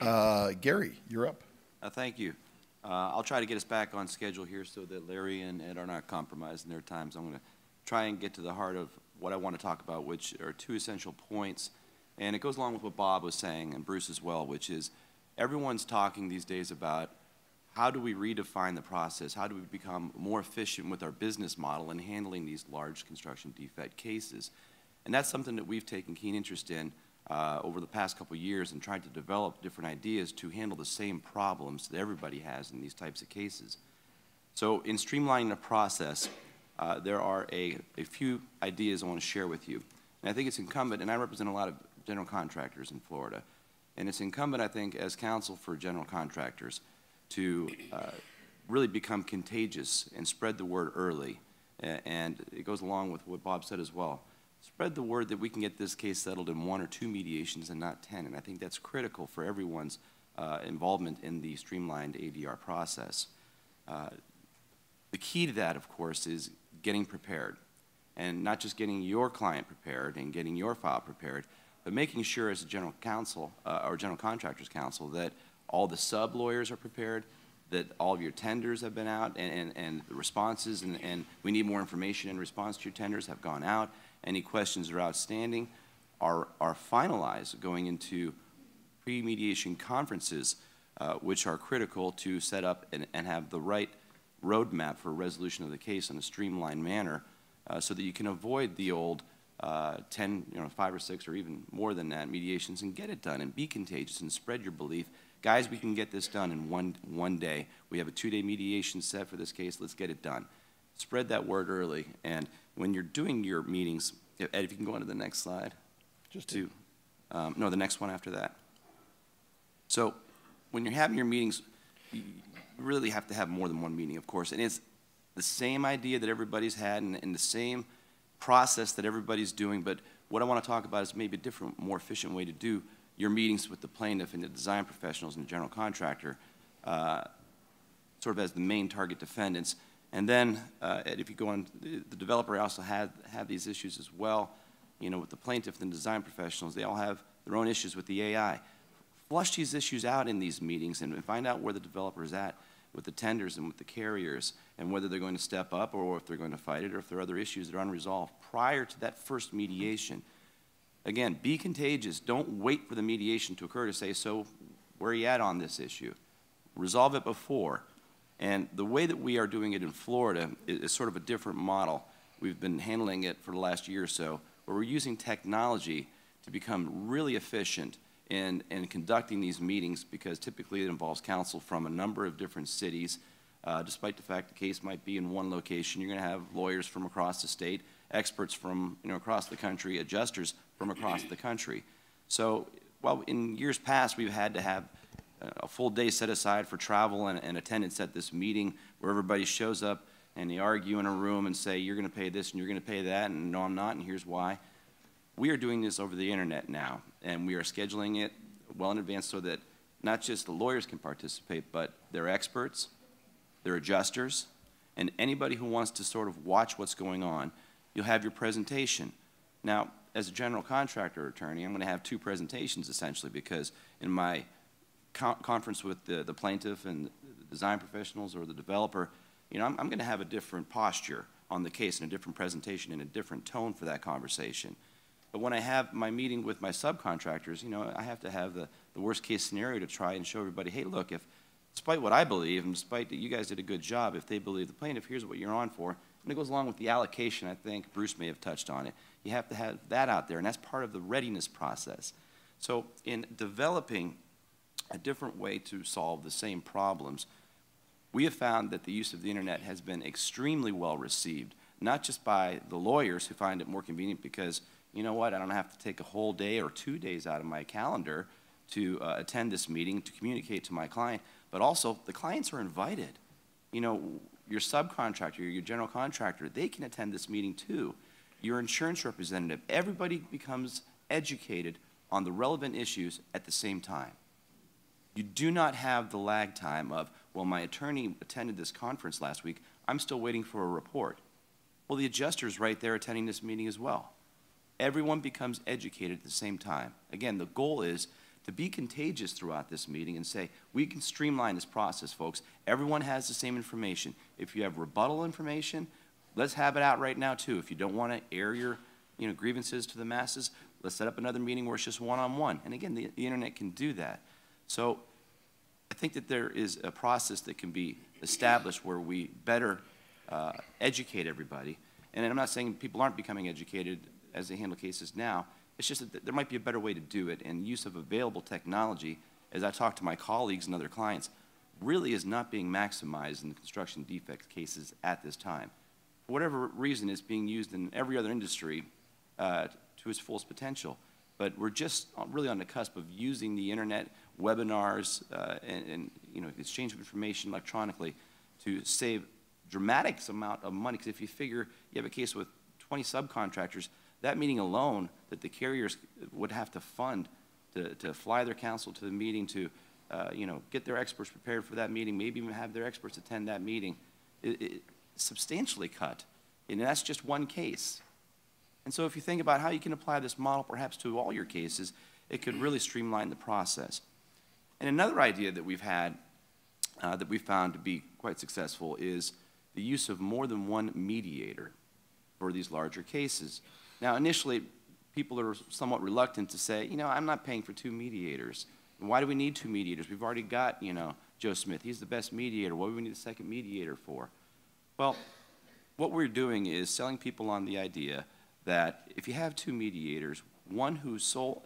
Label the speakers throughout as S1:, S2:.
S1: Gary, you're up.
S2: Thank you. I'll try to get us back on schedule here so that Larry and Ed are not compromised in their times. I'm going to try and get to the heart of what I want to talk about, which are two essential points. And it goes along with what Bob was saying, and Bruce as well, which is everyone's talking these days about how do we redefine the process? How do we become more efficient with our business model in handling these large construction defect cases? And that's something that we've taken keen interest in over the past couple of years and tried to develop different ideas to handle the same problems that everybody has in these types of cases. So in streamlining the process, there are a few ideas I want to share with you. And I think it's incumbent, and I represent a lot of general contractors in Florida, and it's incumbent, I think, as counsel for general contractors to really become contagious and spread the word early. And it goes along with what Bob said as well. Spread the word that we can get this case settled in 1 or 2 mediations and not 10. And I think that's critical for everyone's involvement in the streamlined ADR process. The key to that, of course, is getting prepared. And not just getting your client prepared and getting your file prepared, but making sure as a general counsel or general contractors counsel that all the sub-lawyers are prepared, that all of your tenders have been out and the responses and we need more information in response to your tenders have gone out. Any questions that are outstanding are finalized going into pre-mediation conferences, which are critical to set up and have the right roadmap for resolution of the case in a streamlined manner so that you can avoid the old 10, 5 or 6 or even more than that mediations and get it done and be contagious and spread your belief. Guys, we can get this done in one day. We have a 2-day mediation set for this case. Let's get it done. Spread that word early. And when you're doing your meetings, Ed, if you can go on to the next slide. No, the next one after that. So when you're having your meetings, you really have to have more than one meeting, of course. And it's the same idea that everybody's had and the same process that everybody's doing. But what I want to talk about is maybe a different, more efficient way to do your meetings with the plaintiff and the design professionals and the general contractor sort of as the main target defendants. And then if you go on, the developer also have these issues as well. With the plaintiff and the design professionals, they all have their own issues with the AI. Flush these issues out in these meetings and find out where the developer is at with the tenders and with the carriers and whether they're going to step up or if they're going to fight it or if there are other issues that are unresolved prior to that first mediation. Again, be contagious. Don't wait for the mediation to occur to say, so where are you at on this issue? Resolve it before. And the way that we are doing it in Florida is sort of a different model. We've been handling it for the last year or so, where we're using technology to become really efficient in conducting these meetings because typically it involves counsel from a number of different cities. Despite the fact the case might be in one location, you're going to have lawyers from across the state, experts from across the country, adjusters from across the country. So while in years past we've had to have a full day set aside for travel and attendance at this meeting where everybody shows up and they argue in a room and say, you're going to pay this and you're going to pay that, and no, I'm not, and here's why. We are doing this over the internet now, and we are scheduling it well in advance so that not just the lawyers can participate, but their experts, their adjusters, and anybody who wants to sort of watch what's going on. You'll have your presentation. Now, as a general contractor attorney, I'm going to have 2 presentations essentially because in my conference with the plaintiff and the design professionals or the developer, I'm going to have a different posture on the case and a different presentation and a different tone for that conversation. But when I have my meeting with my subcontractors, I have to have the worst case scenario to try and show everybody, hey, look, if despite what I believe and despite that you guys did a good job, if they believe the plaintiff, here's what you're on for. And it goes along with the allocation. I think Bruce may have touched on it. You have to have that out there, and that's part of the readiness process. So in developing a different way to solve the same problems, we have found that the use of the internet has been extremely well received, not just by the lawyers who find it more convenient because, you know what, I don't have to take a whole day or 2 days out of my calendar to attend this meeting, to communicate to my client, but also the clients are invited. Your subcontractor, your general contractor, they can attend this meeting too. Your insurance representative, everybody becomes educated on the relevant issues at the same time. You do not have the lag time of, well, my attorney attended this conference last week, I'm still waiting for a report. Well, the adjuster's right there attending this meeting as well. Everyone becomes educated at the same time. Again, the goal is to be contagious throughout this meeting and say, we can streamline this process, folks. Everyone has the same information. If you have rebuttal information, let's have it out right now, too. If you don't want to air your grievances to the masses, let's set up another meeting where it's just one-on-one. And again, the internet can do that. So I think that there is a process that can be established where we better educate everybody. And I'm not saying people aren't becoming educated as they handle cases now. It's just that there might be a better way to do it, and use of available technology, as I talk to my colleagues and other clients, really is not being maximized in the construction defect cases at this time. For whatever reason, it's being used in every other industry to its fullest potential. But we're just really on the cusp of using the internet, webinars, and exchange of information electronically to save dramatic amount of money. Because if you figure you have a case with 20 subcontractors, that meeting alone that the carriers would have to fund to fly their counsel to the meeting, to get their experts prepared for that meeting, maybe even have their experts attend that meeting, it substantially cut. And that's just one case. And so if you think about how you can apply this model perhaps to all your cases, it could really streamline the process. And another idea that we've had that we found to be quite successful is the use of more than one mediator for these larger cases. Now, initially, people are somewhat reluctant to say, I'm not paying for 2 mediators. Why do we need 2 mediators? We've already got, Joe Smith. He's the best mediator. What do we need a second mediator for? Well, what we're doing is selling people on the idea that if you have 2 mediators, one whose sole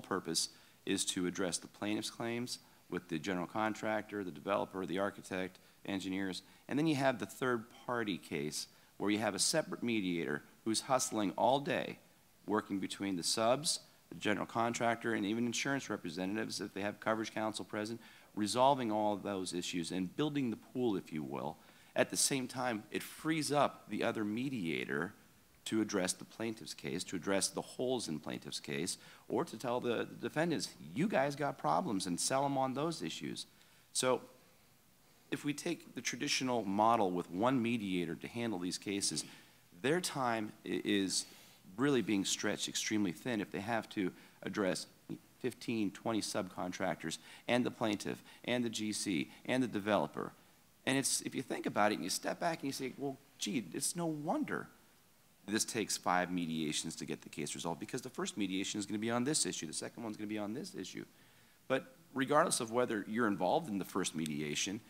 S2: purpose is to address the plaintiff's claims with the general contractor, the developer, the architect, engineers, and then you have the third-party case where you have a separate mediator who's hustling all day, working between the subs, the general contractor, and even insurance representatives, if they have coverage counsel present, resolving all of those issues and building the pool, if you will. At the same time, it frees up the other mediator to address the plaintiff's case, to address the holes in plaintiff's case, or to tell the defendants, you guys got problems, and sell them on those issues. So if we take the traditional model with one mediator to handle these cases, their time is really being stretched extremely thin if they have to address 15, 20 subcontractors and the plaintiff and the GC and the developer. And if you think about it and you step back and you say, well, gee, it's no wonder this takes 5 mediations to get the case resolved, because the first mediation is going to be on this issue, the second one's going to be on this issue. But regardless of whether you're involved in the first mediation,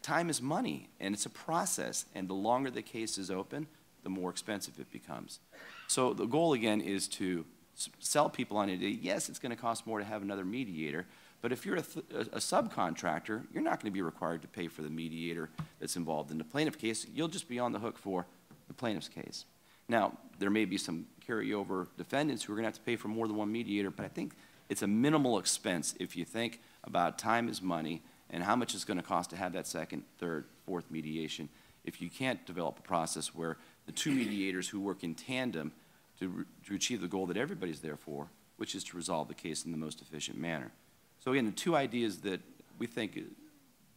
S2: time is money, and it's a process, and the longer the case is open, the more expensive it becomes. So the goal, again, is to sell people on it. Yes, it's going to cost more to have another mediator, but if you're a subcontractor, you're not going to be required to pay for the mediator that's involved in the plaintiff case. You'll just be on the hook for the plaintiff's case. Now, there may be some carryover defendants who are going to have to pay for more than one mediator, but I think it's a minimal expense if you think about time is money and how much it's going to cost to have that second, third, fourth mediation if you can't develop a process where the 2 mediators who work in tandem to achieve the goal that everybody's there for, which is to resolve the case in the most efficient manner. So again, the 2 ideas that we think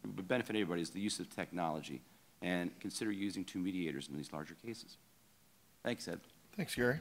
S2: would benefit everybody is the use of technology, and consider using 2 mediators in these larger cases. Thanks, Ed.
S1: Thanks, Gary.